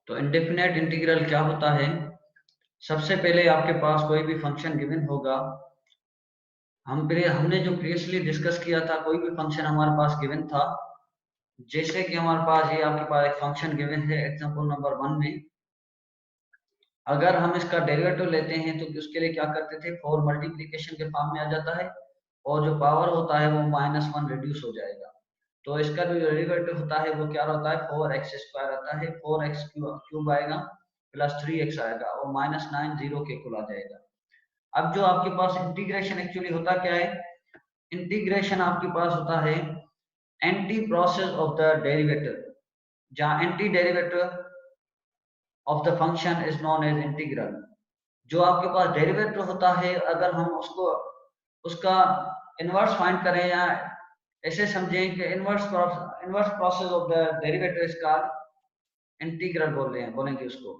तो indefinite integral क्या होता है? सबसे पहले आपके पास कोई भी फंक्शन गिवन होगा, हमने जो प्रीवियसली डिस्कस किया था, कोई भी फंक्शन हमारे पास गिवन था, जैसे कि हमारे पास ये आपके पास एक फंक्शन गिवन है एग्जांपल नंबर 1 में। अगर हम इसका डेरिवेटिव लेते हैं तो उसके लिए क्या करते थे, 4 मल्टीप्लीकेशन के फॉर्म में आ जाता है और जो पावर होता है वो -1 रिड्यूस हो जाएगा। तो इसका जो डेरिवेटिव होता है वो क्या होता है, 4x² आता है, 4x क्यूब आएगा प्लस 3x आएगा और -9 0 के इक्वल आ जाएगा। अब जो आपके पास इंटीग्रेशन एक्चुअली होता क्या है, इंटीग्रेशन आपके पास होता है anti process of the derivative, जहां anti derivative of the function is known as integral. जो आपके पास डेरिवेटिव होता है, अगर हम उसका इनवर्स फाइंड करें या ऐसे समझें कि inverse process of the derivative is called integral बोलेंगे उसको।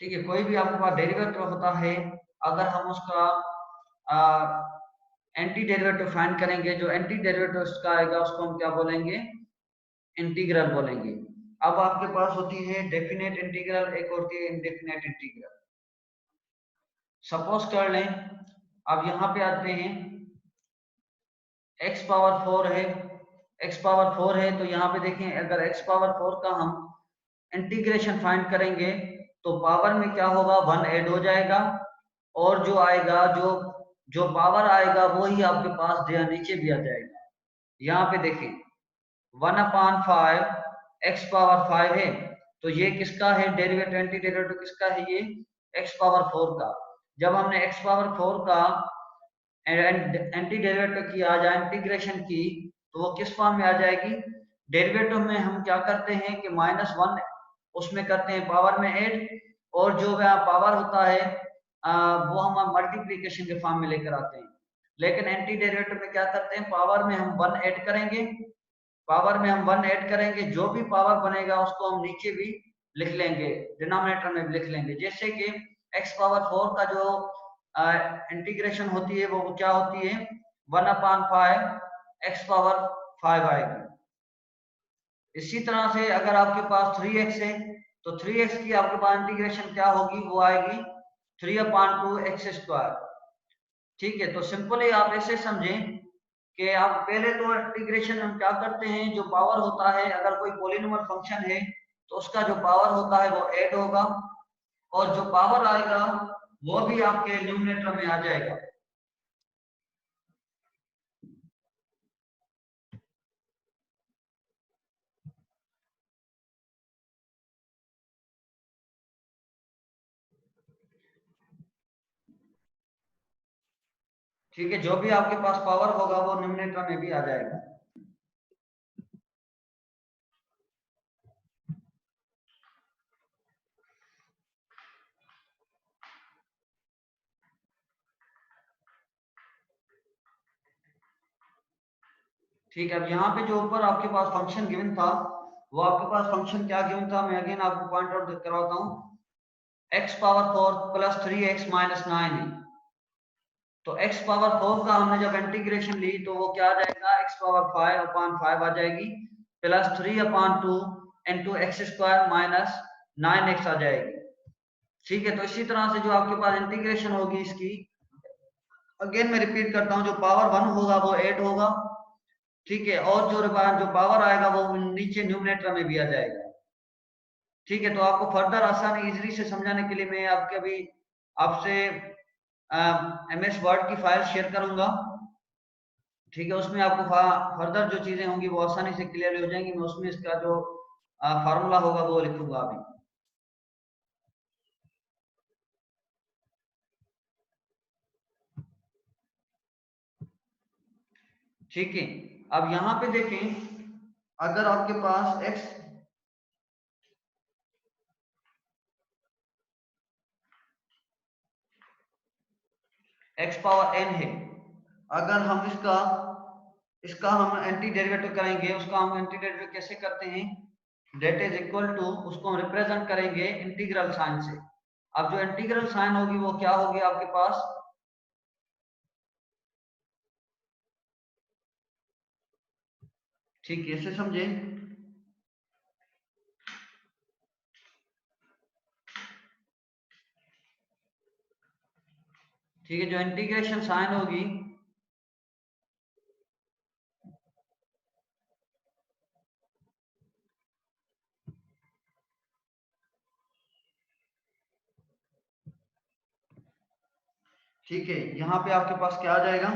ठीक है, कोई भी आपके पास डेरिवेटिव होता है, अगर हम उसका एंटी डेरिवेटिव फाइंड करेंगे, जो एंटी डेरिवेटिव उसका आएगा उसको हम क्या बोलेंगे, इंटीग्रल बोलेंगे। अब आपके पास होती है डेफिनेट इंटीग्रल, एक होती है इनडेफिनेट इंटीग्रल। सपोज कर लें, अब यहां पे आते हैं x पावर 4 है, x पावर 4 है, तो यहाँ पे देखें अगर x पावर 4 का हम इंटीग्रेशन फाइंड करेंगे तो पावर में क्या होगा, 1 ऐड हो जाएगा और जो आएगा जो जो पावर आएगा वो ही आपके पास नीचे भी आ जाएगा। यहाँ पे देखें 1/5 x पावर 5 है, तो ये किसका है डेरिवेटिव, एंटी डेरिवेटिव किसका है, ये x पावर 4 का। जब हमने x पावर 4 का एंटी डेरिवेटिव की आ जाए इंटीग्रेशन की, तो वो किस फॉर्म में आ जाएगी, डेरिवेटिव में हम क्या करते हैं कि -1 उसमें करते हैं पावर में ऐड, और जो पावर होता है वो हम मल्टीप्लीकेशन के फॉर्म में लेकर आते हैं। लेकिन एंटी डेरिवेटिव में क्या करते हैं, पावर में हम 1 ऐड करेंगे, जो भी पावर बनेगा उसको हम नीचे भी लिख लेंगे, डिनोमिनेटर में भी लिख लेंगे। जैसे कि x पावर 4 का जो इंटीग्रेशन होती है वो क्या होती है, 1/5 x पावर 5 आएगी। इसी तरह से अगर आपके पास 3x है तो 3x की आपके पास इंटीग्रेशन क्या होगी, वो आएगी 3/2x²। ठीक है, तो सिंपली आप ऐसे समझें कि आप पहले तो इंटीग्रेशन हम क्या करते हैं, जो पावर होता है, अगर कोई पॉलिनोमियल फंक्शन है तो उसका जो पावर होता है वो ऐड होगा और जो पावर आएगा वो भी आपके न्यूमरेटर में आ जाएगा। ठीक है, जो भी आपके पास पावर होगा वो न्यूमरेटर में भी आ जाएगा। ठीक है, अब यहाँ पे जो ऊपर आपके पास फंक्शन गिवन था, वो आपके पास फंक्शन क्या गिवन था, मैं अगेन आपको पॉइंट आउट करवाता हूँ। x power 4 plus 3x minus 9 है, तो x पावर 4 का हमने जब इंटीग्रेशन ली तो वो क्या आ जाएगा, x पावर 5/5 आ जाएगी plus 3/2 into x² minus 9x आ जाएगी। ठीक है, तो इसी तरह से जो आपके पास इंटीग्रेशन होगी इसकी, अगेन मैं रिपीट करता हूँ, जो पावर 1 होगा वो 8 होगा। ठीक है, और जो पावर आएगा वो नीचे न्यूमरेटर में भी आ जाएगा। ठीक है, तो आपको फर्दर आसानी इजीली से समझाने के लिए मैं आपके अभी आपसे MS वर्ड की फाइल शेयर करूंगा। ठीक है, उसमें आपको फर्दर जो चीजें होंगी वो आसानी से क्लियर हो जाएंगी। मैं उसमें इसका जो फार्मूला होगा वो लिखूंगा अभी। ठीक है, अब यहाँ पे देखें, अगर आपके पास x पावर n है, अगर हम इसका इसका हम एंटी डेरिवेटिव करेंगे, उसका हम एंटी डेरिवेटिव कैसे करते हैं, डेट इज इक्वल टू, उसको हम रिप्रेजेंट करेंगे इंटीग्रल साइन से। अब जो इंटीग्रल साइन होगी वो क्या होगी आपके पास, ठीक है, इसे समझें। ठीक है, जो इंटीग्रेशन साइन होगी ठीक है, यहाँ पे आपके पास क्या आ जाएगा,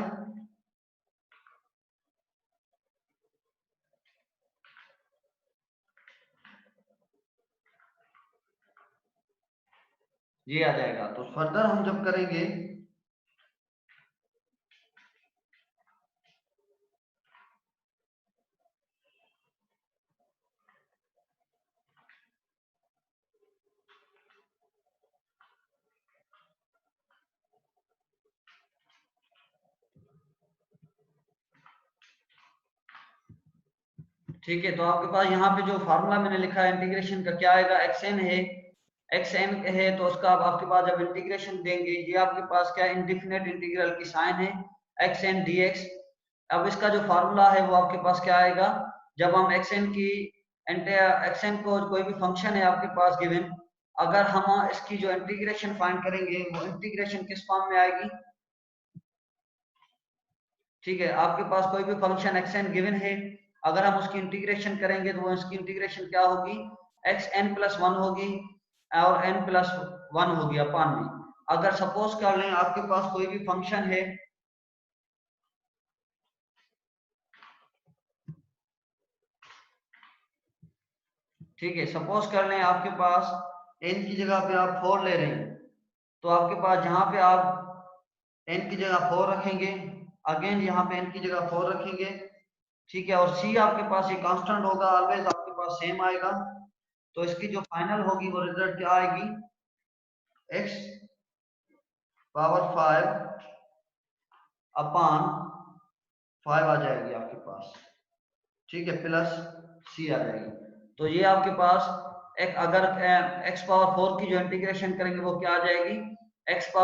ये आ जाएगा। तो फर्दर हम जब करेंगे ठीक है, तो आपके पास यहाँ पे जो फार्मूला मैंने लिखा है इंटीग्रेशन का क्या आएगा, xn है, xn है, तो उसका अब आपके पास जब इंटीग्रेशन देंगे, ये आपके पास क्या इनडिफिनिट इंटीग्रल की साइन है xn dx। अब इसका जो फार्मूला है वो आपके पास क्या आएगा, जब हम xn को कोई भी फंक्शन है आपके पास गिवन, अगर हम इसकी जो इंटीग्रेशन फाइंड करेंगे वो इंटीग्रेशन किस फॉर्म में आएगी, ठीक है, आपके पास कोई भी फंक्शन xn गिवन है, अगर हम उसकी इंटीग्रेशन करेंगे तो वो इसकी इंटीग्रेशन क्या होगी, xn+1 होगी और n+1 होगी अपान में। अगर सपोज कर लें आपके पास कोई भी फंक्शन है, ठीक है, सपोज कर लें आपके पास n की जगह पे आप 4 ले रहे हैं, तो आपके पास जहां पे आप n की जगह 4 रखेंगे, अगेन यहाँ पे n की जगह 4 रखेंगे, ठीक है, और c आपके पास ये कांस्टेंट होगा, ऑलवेज आपके पास सेम आएगा, तो इसकी जो फाइनल होगी वो रिजल्ट क्या आएगी, x⁵ अपान 5 आ जाएगी आपके पास, ठीक है, प्लस c आ जाएगी। तो ये आपके पास एक अगर x⁴ की जो इंटीग्रेशन करेंगे वो क्या आ जाएगी, x⁵,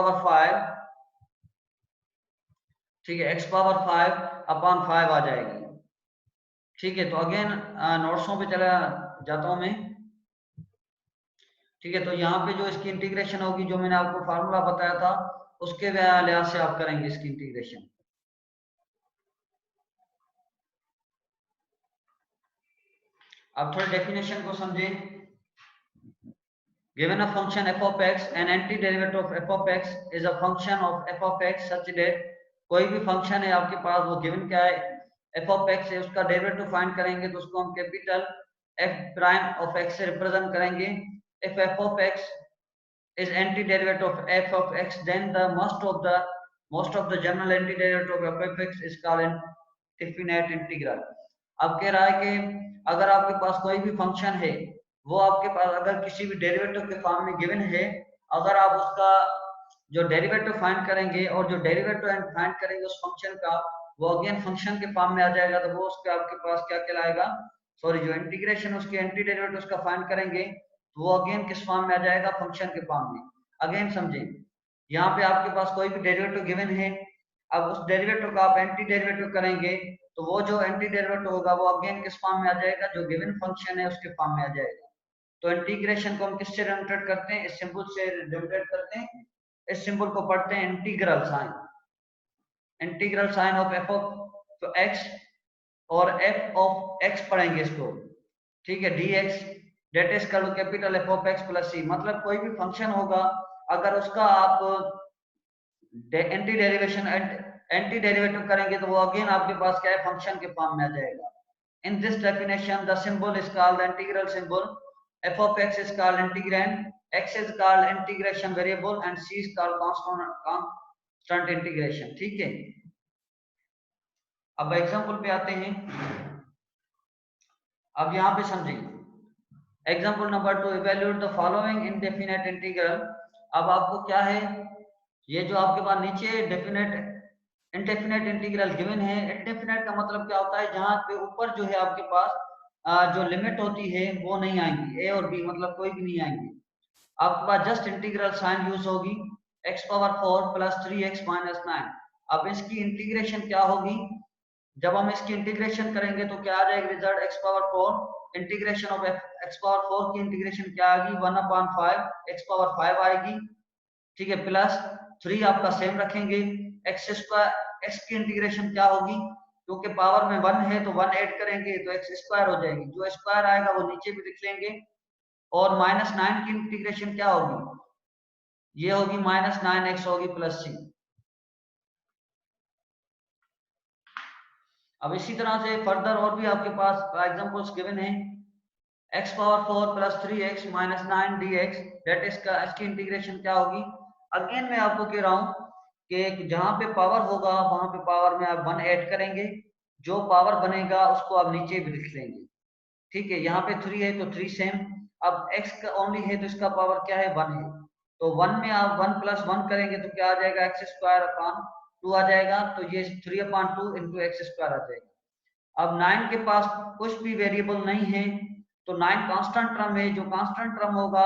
ठीक है, x⁵ अपान 5 आ जाएगी। ठीक है, तो अगेन नोट्सों पे चला जाता हूं मैं, ठीक है, तो यहाँ पे जो इसकी इंटीग्रेशन होगी, जो मैंने आपको फार्मूला बताया था उसके लिहाज से आप करेंगे इसकी इंटीग्रेशन। अब थोड़ी डेफिनेशन को समझें। Given a function f of x, an antiderivative of f of x is a function of f of x such that कोई भी फंक्शन है आपके पास, वो गिवन क्या है, f of x है, उसका डेरिवेटिव फाइंड करेंगे तो उसको हम capital f prime of x से रिप्रेजेंट करेंगे। if f of x is antiderivative of f of x, then the most of the general antiderivative of f of x is called infinite integral। अब कह रहा है कि अगर आपके पास कोई भी फंक्शन है, वो आपके पास अगर किसी भी डेरिवेटिव के फॉर्म में गिवन है, अगर आप उसका जो डेरिवेटिव फाइंड करेंगे और जो डेरिवेटिव फाइंड करेंगे उस फंक्शन का, वो अगेन फंक्शन के फॉर्म में आ जाएगा, तो वो उसके आपके पास क्या कहलाएगा, सॉरी, जो इंटीग्रेशन उसके एंटी डेरिवेटिव उसका फाइंड करेंगे तो वो अगेन किस फॉर्म में आ जाएगा, फंक्शन के फॉर्म में। अगेन समझें, यहाँ पे आपके पास कोई भी डेरिवेटिव गिवन है, अब उस डेरिवेटिव का आप एंटी डेरिवेटिव करेंगे तो वो जो एंटी डेरिवेटिव होगा वो अगेन किस फॉर्म में आ जाएगा, जो गिवन फंक्शन है उसके फॉर्म में आ जाएगा। तो इंटीग्रेशन को हम किससे जनरेट करते हैं, इस सिंबल से जनरेट करते हैं, इस सिंबल को पढ़ते हैं integral sign, integral sign of F of X, और एफ ऑफ एक्स पढ़ेंगे इसको, ठीक है, dx डेट इज कर लो capital f of x plus c। मतलब कोई भी फंक्शन होगा, अगर उसका आप एंटी डेरिवेटिव करेंगे तो वो अगेन आपके पास क्या है, फंक्शन के फॉर्म में आ जाएगा। In this definition the symbol is called integral symbol, f of x is called integrand, x is called integration variable and c is called constant integration। ठीक है, अब एग्जांपल पे आते हैं। अब यहाँ पे समझेंगे example number 2, evaluate the following indefinite integral. अब आपको क्या है, ये जो आपके पास नीचे डेफिनेट इनडेफिनेट इंटीग्रल गिवन है, इनडेफिनेट का मतलब क्या होता है, जहां पे ऊपर जो है आपके पास जो लिमिट होती है वो नहीं आएंगी, a और b मतलब कोई भी नहीं आएंगी, आपके पास जस्ट इंटीग्रल साइन यूज होगी, x⁴ प्लस 3x माइनस 9। अब इसकी इंटीग्रेशन क्या होगी, जब हम इसकी इंटीग्रेशन करेंगे तो क्या आ जाएगा result, x⁴ integration of x⁴ की इंटीग्रेशन क्या आएगी, 1/5 x⁴ आएगी, ठीक है, प्लस 3 आपका सेम रखेंगे। एक्स स्क्वायर एक्स की इंटीग्रेशन क्या होगी, क्योंकि पावर में 1 है तो 1 ऐड करेंगे तो एक्स स्क्वायर हो जाएगी, जो स्क्वायर आएगा वो नीचे भी लिख लेंगे। और -9 की इंटीग्रेशन क्या होगी, ये होगी -9x होगी प्लस c। अब इसी तरह से फर्दर और भी आपके पास एग्जांपल्स गिवन है। x power 4 plus 3x minus 9 dx that is का इसकी इंटीग्रेशन क्या होगी। अगेन मैं आपको कह रहा हूं कि जहां पे पावर होगा वहां पे पावर में आप 1 ऐड करेंगे, जो पावर बनेगा उसको आप नीचे भी लिख लेंगे। ठीक है, यहाँ पे 3 है तो 3 सेम। अब x का ओनली है तो इसका पावर क्या है, 1 है, तो 1 में आप 1 प्लस 1 करेंगे तो क्या आ जाएगा, एक्स स्क्वायर अपॉन 2 आ जाएगा, तो ये 3 अपॉन 2 इंटू एक्स स्क्वायर आ जाएगा। अब 9 के पास कुछ भी वेरिएबल नहीं है तो 9 कांस्टेंट टर्म है, जो कांस्टेंट टर्म होगा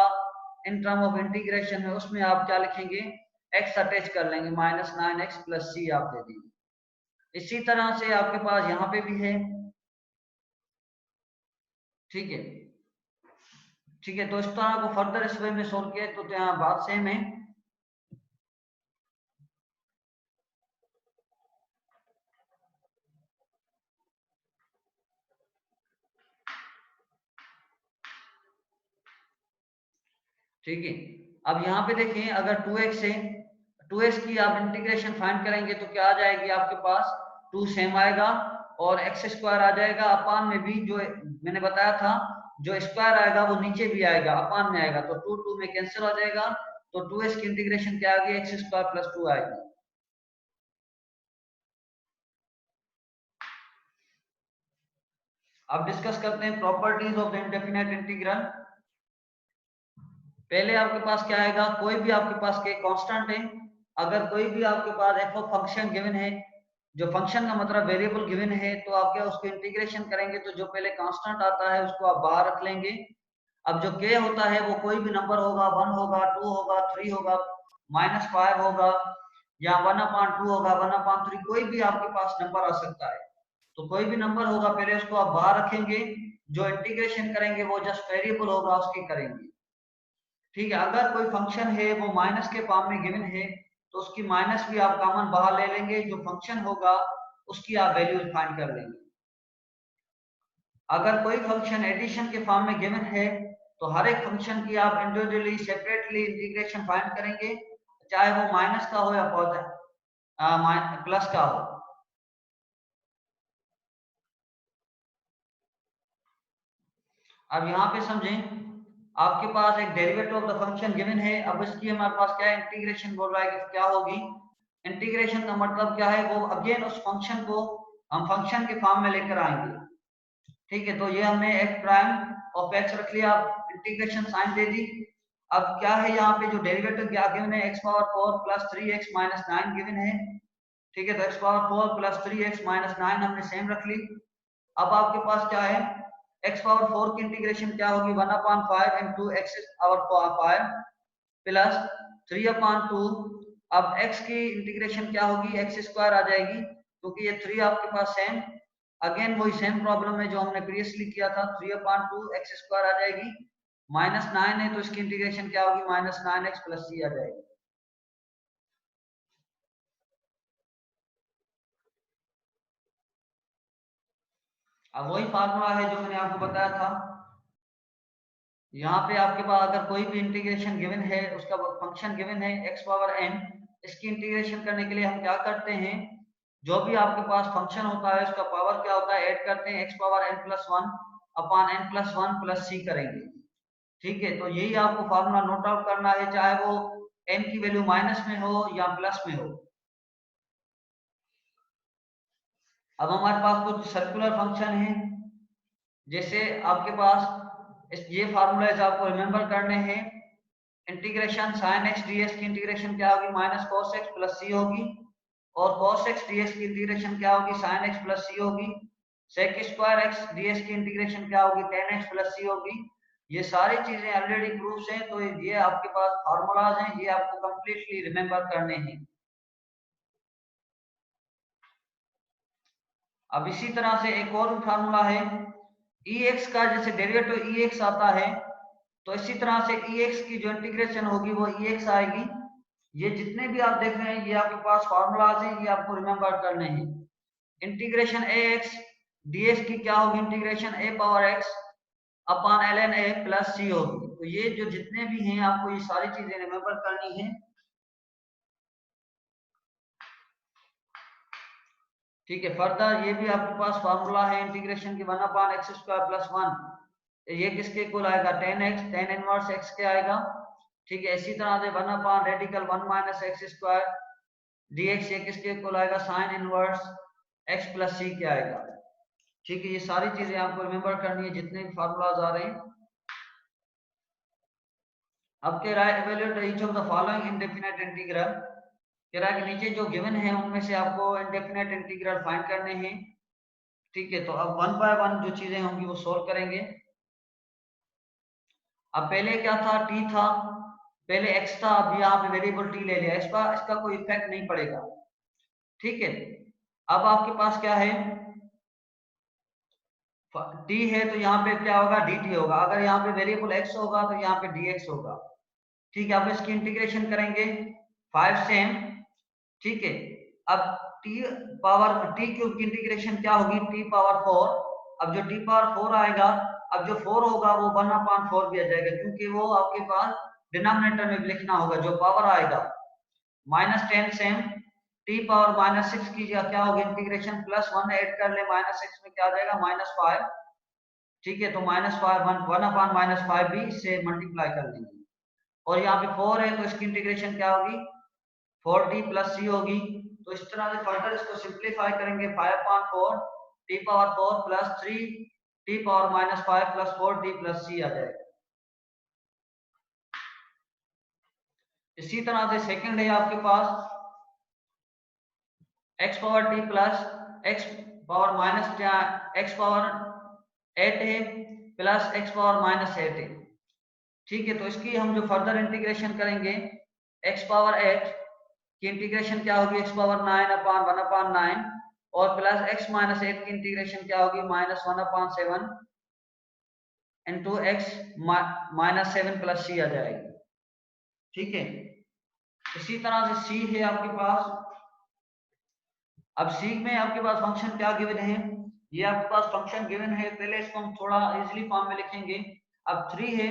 इन टर्म ऑफ इंटीग्रेशन है उसमें आप क्या लिखेंगे, x अटैच कर लेंगे, -9x प्लस c आप दे देंगे। इसी तरह से आपके पास यहाँ पे भी है। ठीक है, ठीक है, तो इस तरह को फर्दर इस वे में सोल्व किया तो यहाँ बात सेम है। ठीक है, अब यहाँ पे देखें अगर 2x है, 2x की आप इंटीग्रेशन फाइंड करेंगे तो क्या आ जाएगी आपके पास, 2 सेम आएगा और एक्स स्क्वायर आ जाएगा। अपान में भी जो मैंने बताया था, जो स्क्वायर आएगा वो नीचे भी आएगा, अपान में आएगा, तो 2 2 में कैंसिल हो जाएगा, तो 2x की इंटीग्रेशन क्या आ गई, एक्स स्क्वायर प्लस 2 आएगी। अब डिस्कस करते हैं properties of the indefinite integral. पहले आपके पास क्या आएगा, कोई भी आपके पास के कांस्टेंट है, अगर कोई भी आपके पास एफ ऑफ फंक्शन गिवन है, जो फंक्शन का मतलब वेरिएबल गिवन है, तो आप क्या उसको इंटीग्रेशन करेंगे तो जो पहले कांस्टेंट आता है उसको आप बाहर रख लेंगे। अब जो k होता है वो कोई भी नंबर होगा, 1 होगा, 2 होगा, 3 होगा, -5 होगा, या 1/2 होगा, 1/3, कोई भी आपके पास नंबर आ सकता है। तो कोई भी नंबर होगा पहले उसको आप बाहर रखेंगे, जो इंटीग्रेशन करेंगे वो जस्ट वेरिएबल होगा उसकी करेंगे। ठीक है, अगर कोई फंक्शन है वो माइनस के फॉर्म में गिवन है तो उसकी माइनस भी आप कॉमन बाहर ले लेंगे, जो फंक्शन होगा उसकी आप वैल्यू फाइंड कर लेंगे। अगर कोई फंक्शन एडिशन के फॉर्म में गिवन है तो हर एक फंक्शन की आप इंडिविजुअली सेपरेटली इंटीग्रेशन फाइंड करेंगे, चाहे वो माइनस का हो या प्लस का हो। अब यहाँ पे समझें, आपके पास एक derivative of the function given है, अब इसकी हमारे पास क्या है, इंटीग्रेशन बोल रहा है कि क्या होगी। इंटीग्रेशन का मतलब क्या है, वो अगेन उस फंक्शन को हम फंक्शन के फॉर्म में लेकर आएंगे। ठीक है, तो ये हमने x प्राइम ऑफ x रख लिया, इंटीग्रेशन साइन दे दी। अब क्या है यहाँ पे जो डेरिवेटिव क्या गिवन है, x power 4 plus 3x minus 9 given है। ठीक है, तो x power 4 plus 3x minus 9 हमने सेम रख ली। अब आपके पास क्या है, x पावर 4 की इंटीग्रेशन क्या होगी, 1/5 इंटू एक्स पावर 5 प्लस 3/2। अब x की इंटीग्रेशन क्या होगी, एक्स स्क्वायर आ जाएगी, क्योंकि ये 3 आपके पास सेम, अगेन वही सेम प्रॉब्लम है जो हमने प्रीवियसली किया था, 3/2 एक्स स्क्वायर आ जाएगी, -9 है तो इसकी इंटीग्रेशन क्या होगी, -9x प्लस c आ जाएगी। अब वही फार्मूला है जो मैंने आपको बताया था। यहाँ पे आपके पास अगर कोई भी इंटीग्रेशन गिवन है, उसका फंक्शन गिवन है x पावर n, इसकी इंटीग्रेशन करने के लिए हम क्या करते हैं, जो भी आपके पास फंक्शन होता है उसका पावर क्या होता है, ऐड करते हैं, x power n plus 1 upon n plus 1 plus c करेंगे। ठीक है, तो यही आपको फार्मूला नोट आउट करना है, चाहे वो n की वैल्यू माइनस में हो या प्लस में हो। अब हमारे पास कुछ सर्कुलर फंक्शन है, जैसे आपके पास ये फार्मूलाज आपको रिमेंबर करने हैं। इंटीग्रेशन साइन एक्स डीएक्स की इंटीग्रेशन क्या होगी, minus cos x plus C होगी, और कॉस एक्स डीएक्स की इंटीग्रेशन क्या होगी, साइन एक्स प्लस सी होगी। सेक स्क्वायर एक्स डीएक्स की इंटीग्रेशन क्या होगी, टेन एक्स प्लस सी होगी। ये सारी चीजें ऑलरेडी प्रूफ्स हैं, तो ये आपके पास फार्मूलाज हैं, ये आपको कंप्लीटली रिमेंबर करने हैं। अब इसी तरह से एक और फार्मूला है, ex का जैसे डेरिवेटिव ex आता है, तो इसी तरह से ex की जो इंटीग्रेशन होगी वो ex आएगी, ये जितने भी आप देख रहे हैं ये आपके पास फॉर्मूलाज हैं, ये आपको रिमेंबर करने हैं। Integration A X D X की क्या होगी, integration A power X upon ln a plus C होगी। तो ये जो जितने भी हैं आपको ये सारी चीजें रिमेंबर करनी है। ठीक है, फर्दर ये भी आपके पास फार्मूला है इंटीग्रेशन की 1 अपॉन एक्स स्क्वायर प्लस 1, ये किसके इक्वल आएगा, tan x, tan inverse x के आएगा। ठीक है, इसी तरह से 1 upon radical 1 minus x square dx, ये किसके इक्वल आएगा, साइन इनवर्स x प्लस सी के आएगा। ठीक है, ये सारी चीजें आपको रिमेंबर करनी है जितने भी फार्मूलाज आ रहे हैं। अब कह रहा है evaluate each of the following indefinite integral, कह रहा है कि नीचे जो गिवन है उनमें से आपको इंडेफिनेट इंटीग्रल फाइंड करने हैं। ठीक है, तो अब वन बाय वन जो चीजें होंगी वो सोल्व करेंगे। अब पहले क्या था, t था, पहले x था, अब यहाँ पे वेरिएबल t ले लिया, इसका कोई इफेक्ट नहीं पड़ेगा। ठीक है, अब आपके पास क्या है, t है तो यहाँ पे क्या होगा, dt होगा। अगर यहाँ पे वेरिएबल x होगा तो यहाँ पे dx होगा। ठीक है, अब इसकी इंटीग्रेशन करेंगे 5 से m। ठीक है, अब t पावर t क्यूब की इंटीग्रेशन क्या होगी, t पावर 4। अब जो t पावर 4 आएगा, अब जो 4 होगा वो 1/4 भी आ जाएगा, क्योंकि वो आपके पास डिनोमिनेटर में भी लिखना होगा जो पावर आएगा। -10 से t पावर -6 की क्या होगी इंटीग्रेशन, +1 ऐड कर ले, -6 में क्या आ जाएगा, -5। ठीक है, तो -5 1/-5 भी इससे मल्टीप्लाई कर लेंगे। और यहाँ पे 4 है तो इसकी इंटीग्रेशन क्या होगी, 4t प्लस c होगी। तो इस तरह से फर्दर इसको सिंप्लीफाई करेंगे, 5/4 t power 4 plus 3 t power -5 plus 4t plus c आ जाएगा। इसी तरह से सेकंड है आपके पास x power t plus x power x power 8 है प्लस x पावर -8 है। ठीक है, तो इसकी हम जो फर्दर इंटीग्रेशन करेंगे, x पावर 8 की इंटीग्रेशन क्या होगी, x पावर 9/1/9 और प्लस x माइनस 8 की इंटीग्रेशन क्या होगी, -1/7 इंटू x -7 प्लस c आ जाएगी। ठीक है, इसी तरह से c है आपके पास। अब c में आपके पास फंक्शन क्या गिवन है, ये आपके पास फंक्शन गिवन है, पहले इसको हम थोड़ा इजीली फॉर्म में लिखेंगे। अब 3 है,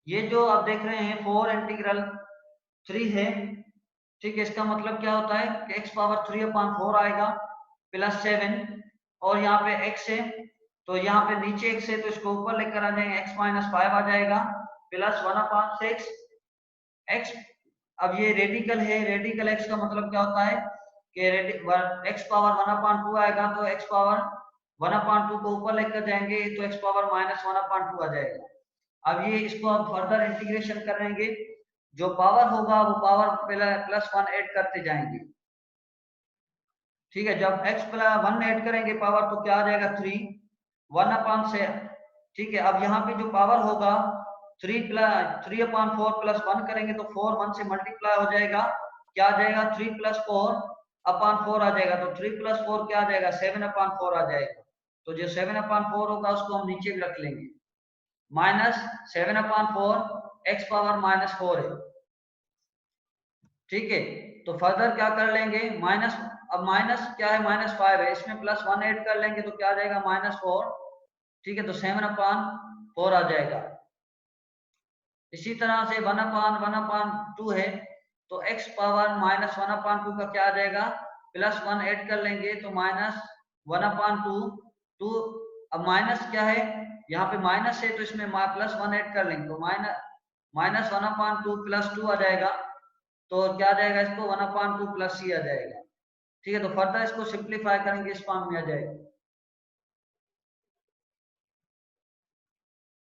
ये जो आप देख रहे हैं 4 इंटीग्रल 3 है। ठीक है, इसका मतलब क्या होता है कि x पावर 3/4 आएगा प्लस 7, और यहाँ पे x है तो यहाँ पे नीचे x है तो इसको ऊपर लेकर आ जाएंगे, x -5 आ जाएगा प्लस 1/6 x। अब ये रेडिकल है, रेडिकल x का मतलब क्या होता है कि x पावर 1/2 आएगा तो x पावर 1/2 को ऊपर लेकर जाएंगे तो x पावर -1/2 आ जाएगा। अब ये इसको आप फर्दर इंटीग्रेशन करेंगे, जो पावर होगा वो पावर +1 ऐड करते जाएंगे। ठीक है, जब x +1 ऐड करेंगे पावर तो क्या आ जाएगा, 3 1/6। ठीक है, अब यहाँ पे जो पावर होगा 3/4 प्लस 1 करेंगे तो 4 1 से मल्टीप्लाई हो जाएगा, क्या आ जाएगा, 3 + 4/4 आ जाएगा। तो 3 + 4 क्या आ जाएगा, 7/4 आ जाएगा। तो जो 7/4 होगा उसको हम नीचे भी रख लेंगे, -7/4 x पावर -4 है। ठीक है, तो फर्दर क्या कर लेंगे, माइनस, अब माइनस क्या है, -5 है, इसमें +1 ऐड कर लेंगे तो क्या आ जाएगा, -4। ठीक है, तो 7/4 आ जाएगा। इसी तरह से 1/2 है तो x पावर -1/2 का क्या आ जाएगा, +1 ऐड कर लेंगे तो -1/2। टू, अब माइनस क्या है, यहाँ पे माइनस है तो इसमें +1 ऐड कर लेंगे तो -1/2 + 2 आ जाएगा। तो क्या आ जाएगा, इसको 1/2 + c आ जाएगा। ठीक है, तो फर्दर इसको सिंप्लीफाई करेंगे, इस फॉर्म में आ जाएगा।